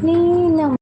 लीनं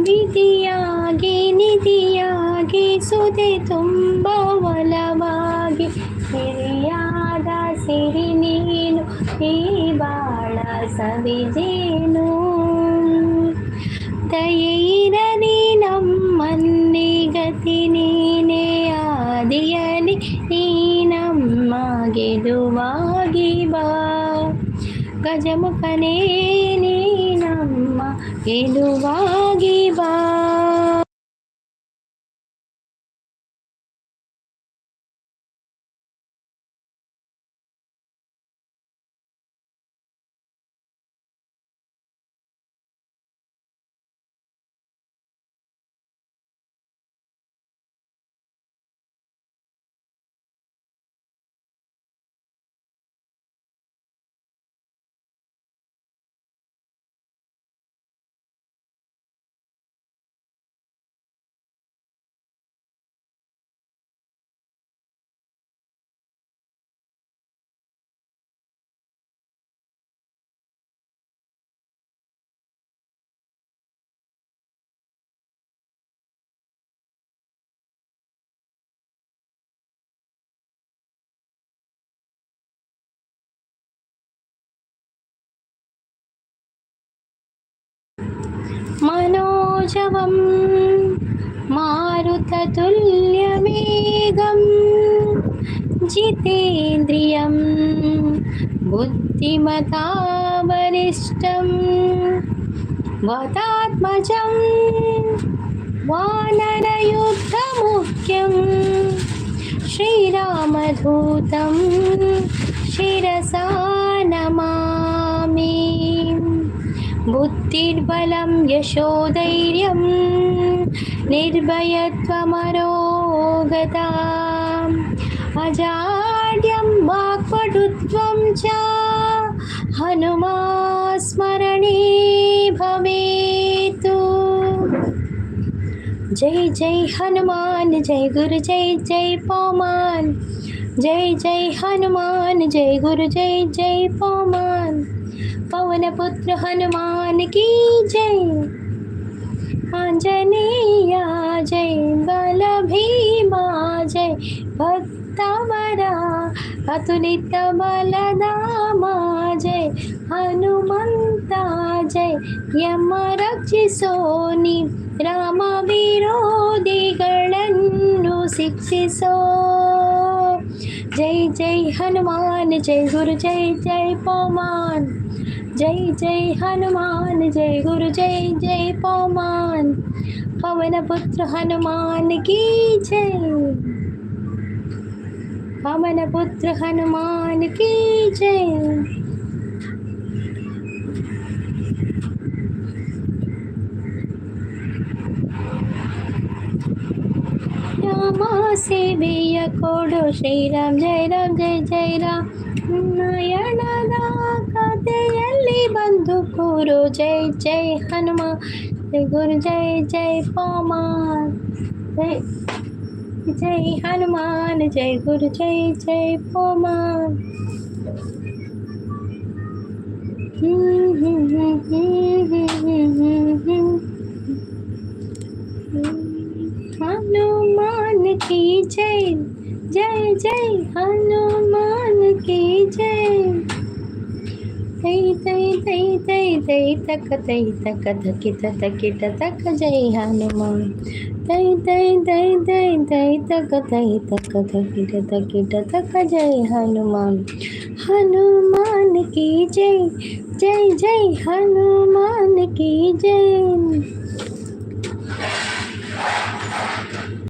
ವಿಧಿಯಾಗಿ ನಿಧಿಯಾಗಿ ಸುದೆ ತುಂಬ ಒಲವಾಗಿ ಸಿರಿಯಾದ ಸಿರಿ ನೀನು ಈ ಬಾಳ ಸವಿಜೇನು ದಯೆಯಿರಲಿ ನಮ್ಮಲ್ಲಿ ಗತಿ ನೀನೇ ಆದಿಯಲಿ ನೀ ನಮ್ಮ ಗೆಲುವಾಗಿ ಬಾ ಗಜಮುಖನೇ ನೀ ನಮ್ಮ ಗೆಲುವಾಗಿ ಬಾ. मनोजवं मारुततुल्यवेगं जितेन्द्रियं बुद्धिमतां वरिष्ठं वदात्मजं वानरयुद्धमुख्यं श्रीरामदूतं शिरसा नमामि. बुद्धिर्बलं यशोधैर्यं निर्भयत्वमरोगता अजाड्यं वाक्पटुत्वं च हनुमास्मरणे भवेतु. जय जय हनुमान जय गुरु जय जय पौमान जय जय हनुमान जय गुरु जय जय पौमान पवन पुत्र हनुमान की जय आंजनेया जय बल भीमा जय भक्तवरा अतुलित बलधामा जय हनुमंता जय यम रक्षिसोनि राम विरोधिಗಳನ್ನು ಶಿಕ್ಷಿಸೋ. जय जय हनुमान जय गुरु जय जय पौमान जय जय हनुमान जय गुरु जय जय पौमान पवन पुत्र हनुमान की जय पवन पुत्र हनुमान की जय. राम सेವೆಯ ಕೊಡು ಶ್ರೀರಾಮ್ ಜಯ ರಾಮ್ ಜಯ ಜಯ ರಾಮ್ ನಯನದ ಕಥೆಯಲ್ಲಿ ಬಂದು ಕೂರು ಜೈ ಜೈ ಹನುಮ ಜಯ ಗುರು ಜೈ ಜೈ ಪೌಮಾನ್ ಜೈ जय हनुमान जय गुरु जय जय पौमान. हनुमान की जय जय जय हनुमान की जय. तै तै तै तै तै तक तै तक धकित तकिट तक जय हनुमान. तै तै तै तै तै तक तै तक धकिट तकिट तक जय हनुमान. हनुमान की जय जय जय हनुमान की जय.